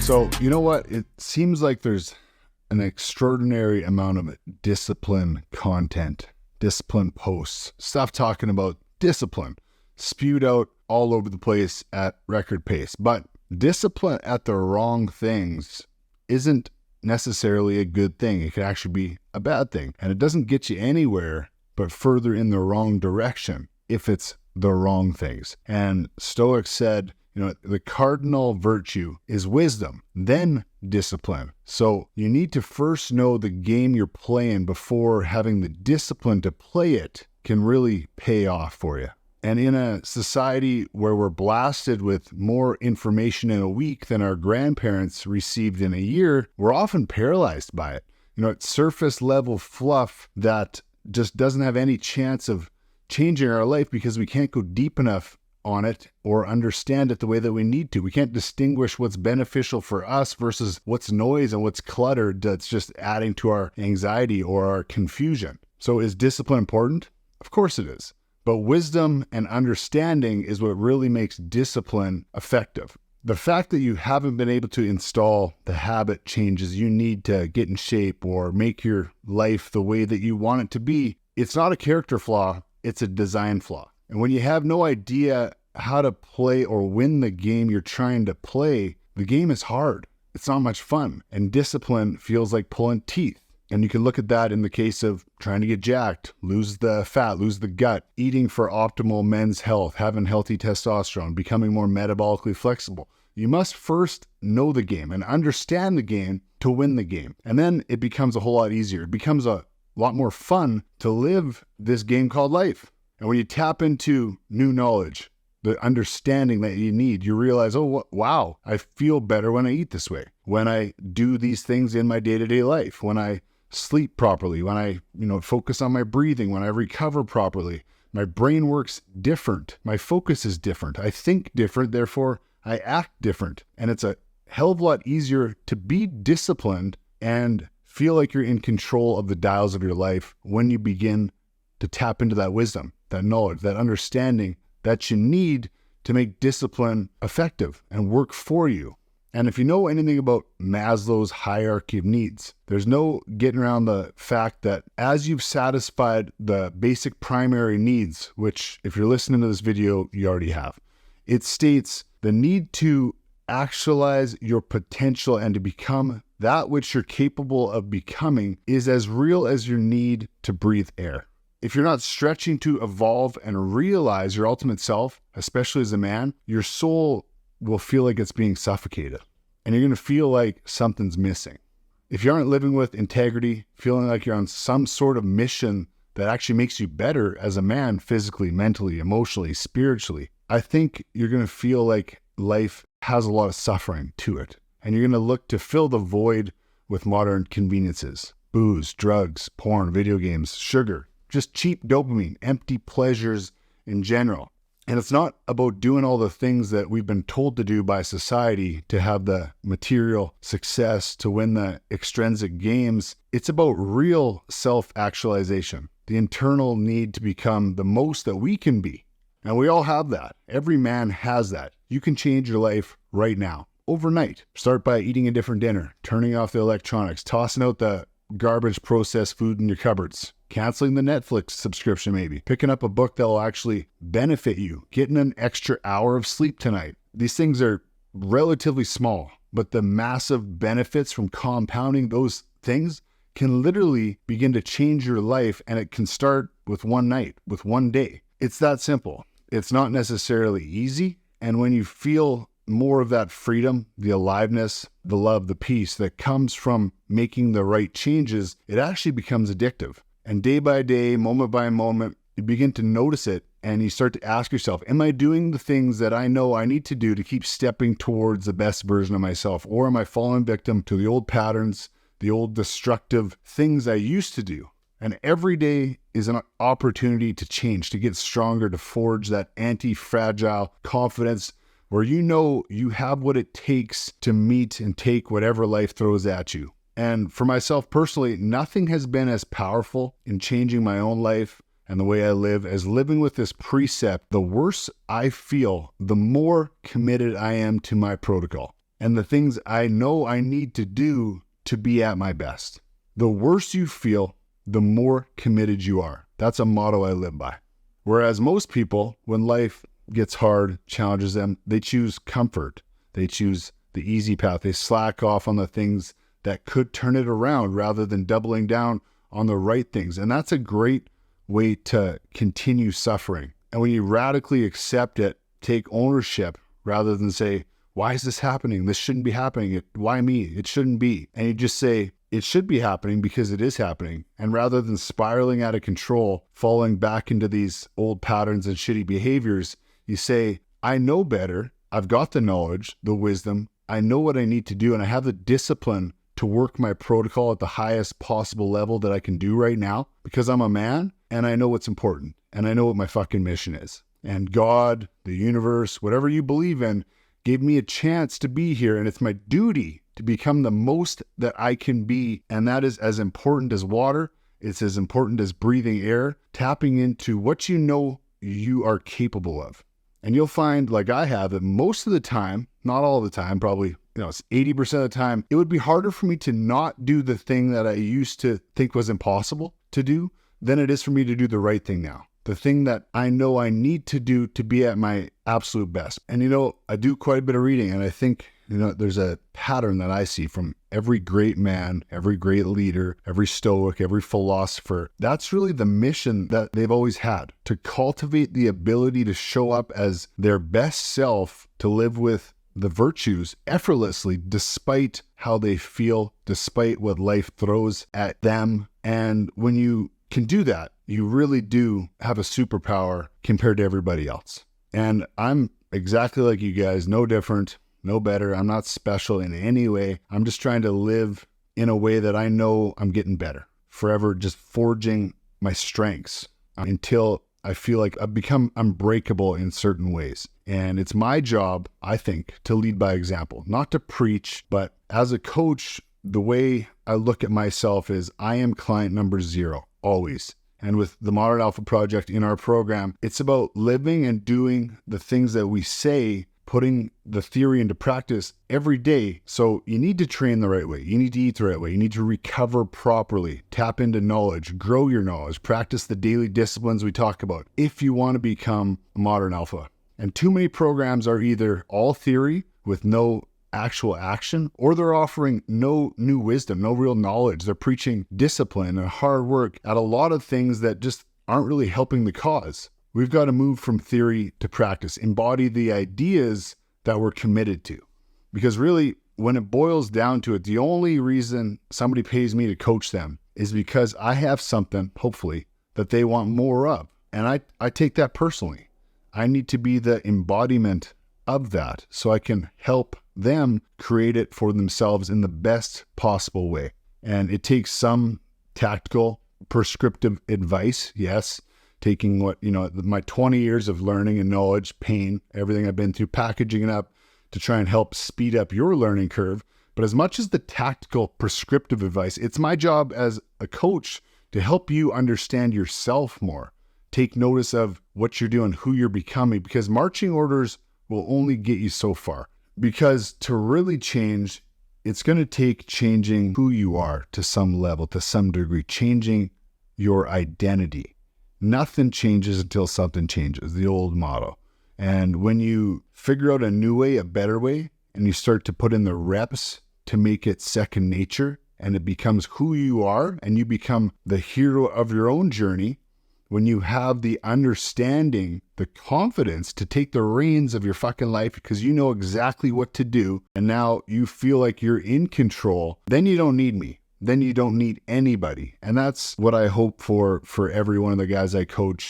So, you know what? It seems like there's an extraordinary amount of discipline content, discipline posts, stuff talking about discipline spewed out all over the place at record pace. But discipline at the wrong things isn't necessarily a good thing. It could actually be a bad thing. And it doesn't get you anywhere, but further in the wrong direction if it's the wrong things. And Stoics said, the cardinal virtue is wisdom, then discipline. So you need to first know the game you're playing before having the discipline to play it can really pay off for you. And in a society where we're blasted with more information in a week than our grandparents received in a year, we're often paralyzed by it. It's surface level fluff that just doesn't have any chance of changing our life because we can't go deep enough on it or understand it the way that we need to. We can't distinguish what's beneficial for us versus what's noise and what's cluttered that's just adding to our anxiety or our confusion. So is discipline important? Of course it is. But wisdom and understanding is what really makes discipline effective. The fact that you haven't been able to install the habit changes you need to get in shape or make your life the way that you want it to be, it's not a character flaw, it's a design flaw. And when you have no idea how to play or win the game you're trying to play, the game is hard. It's not much fun. And discipline feels like pulling teeth. And you can look at that in the case of trying to get jacked, lose the fat, lose the gut, eating for optimal men's health, having healthy testosterone, becoming more metabolically flexible. You must first know the game and understand the game to win the game. And then it becomes a whole lot easier. It becomes a lot more fun to live this game called life. And when you tap into new knowledge, the understanding that you need, you realize, wow, I feel better when I eat this way. When I do these things in my day-to-day life, when I sleep properly, when I, focus on my breathing, when I recover properly, my brain works different. My focus is different. I think different, therefore I act different. And it's a hell of a lot easier to be disciplined and feel like you're in control of the dials of your life when you begin to tap into that wisdom, that knowledge, that understanding that you need to make discipline effective and work for you. And if you know anything about Maslow's hierarchy of needs, there's no getting around the fact that as you've satisfied the basic primary needs, which if you're listening to this video, you already have, it states the need to actualize your potential and to become that which you're capable of becoming is as real as your need to breathe air. If you're not stretching to evolve and realize your ultimate self, especially as a man, your soul will feel like it's being suffocated and you're going to feel like something's missing. If you aren't living with integrity, feeling like you're on some sort of mission that actually makes you better as a man, physically, mentally, emotionally, spiritually, I think you're going to feel like life has a lot of suffering to it. And you're going to look to fill the void with modern conveniences, booze, drugs, porn, video games, sugar, just cheap dopamine, empty pleasures in general. And it's not about doing all the things that we've been told to do by society to have the material success, to win the extrinsic games. It's about real self-actualization, the internal need to become the most that we can be. And we all have that. Every man has that. You can change your life right now, overnight. Start by eating a different dinner, turning off the electronics, tossing out the garbage processed food in your cupboards, canceling the Netflix subscription maybe, picking up a book that will actually benefit you, getting an extra hour of sleep tonight. These things are relatively small, but the massive benefits from compounding those things can literally begin to change your life, and it can start with one night, with one day. It's that simple. It's not necessarily easy, and when you feel more of that freedom, the aliveness, the love, the peace that comes from making the right changes, it actually becomes addictive. And day by day, moment by moment, you begin to notice it and you start to ask yourself, am I doing the things that I know I need to do to keep stepping towards the best version of myself? Or am I falling victim to the old patterns, the old destructive things I used to do? And every day is an opportunity to change, to get stronger, to forge that anti-fragile confidence where you know you have what it takes to meet and take whatever life throws at you. And for myself personally, nothing has been as powerful in changing my own life and the way I live as living with this precept. The worse I feel, the more committed I am to my protocol. and the things I know I need to do to be at my best. The worse you feel, the more committed you are. That's a motto I live by. Whereas most people, when life gets hard, challenges them, they choose comfort. They choose the easy path. They slack off on the things that could turn it around rather than doubling down on the right things. And that's a great way to continue suffering. And when you radically accept it, take ownership rather than say, why is this happening? This shouldn't be happening. Why me? It shouldn't be. And you just say, it should be happening because it is happening. And rather than spiraling out of control, falling back into these old patterns and shitty behaviors, you say, I know better. I've got the knowledge, the wisdom. I know what I need to do. And I have the discipline to work my protocol at the highest possible level that I can do right now because I'm a man and I know what's important and I know what my fucking mission is. And God, the universe, whatever you believe in, gave me a chance to be here. And it's my duty to become the most that I can be. And that is as important as water. It's as important as breathing air, tapping into what you know you are capable of. And you'll find, like I have, that most of the time, not all the time, probably, it's 80% of the time, it would be harder for me to not do the thing that I used to think was impossible to do than it is for me to do the right thing now. The thing that I know I need to do to be at my absolute best. And I do quite a bit of reading, and I think, there's a pattern that I see from every great man, every great leader, every stoic, every philosopher. That's really the mission that they've always had, to cultivate the ability to show up as their best self, to live with the virtues effortlessly, despite how they feel, despite what life throws at them. And when you can do that, you really do have a superpower compared to everybody else. And I'm exactly like you guys, no different, no better. I'm not special in any way. I'm just trying to live in a way that I know I'm getting better, forever just forging my strengths until I feel like I've become unbreakable in certain ways. And it's my job, I think, to lead by example, not to preach, but as a coach, the way I look at myself is I am client number 0, always. And with the Modern Alpha Project in our program, it's about living and doing the things that we say, putting the theory into practice every day. So you need to train the right way. You need to eat the right way. You need to recover properly, tap into knowledge, grow your knowledge, practice the daily disciplines we talk about if you want to become a modern alpha. And too many programs are either all theory with no actual action, or they're offering no new wisdom, no real knowledge. They're preaching discipline and hard work at a lot of things that just aren't really helping the cause. We've got to move from theory to practice, embody the ideas that we're committed to. Because really, when it boils down to it, the only reason somebody pays me to coach them is because I have something, hopefully, that they want more of. And I take that personally. I need to be the embodiment of that so I can help them create it for themselves in the best possible way. And it takes some tactical, prescriptive advice, yes, taking my 20 years of learning and knowledge, pain, everything I've been through, packaging it up to try and help speed up your learning curve. But as much as the tactical, prescriptive advice, it's my job as a coach to help you understand yourself more. Take notice of what you're doing, who you're becoming, because marching orders will only get you so far. Because to really change, it's going to take changing who you are to some level, to some degree, changing your identity. Nothing changes until something changes, the old motto. And when you figure out a new way, a better way, and you start to put in the reps to make it second nature, and it becomes who you are, and you become the hero of your own journey, when you have the understanding, the confidence to take the reins of your fucking life because you know exactly what to do, and now you feel like you're in control, then you don't need me. Then you don't need anybody. And that's what I hope for every one of the guys I coach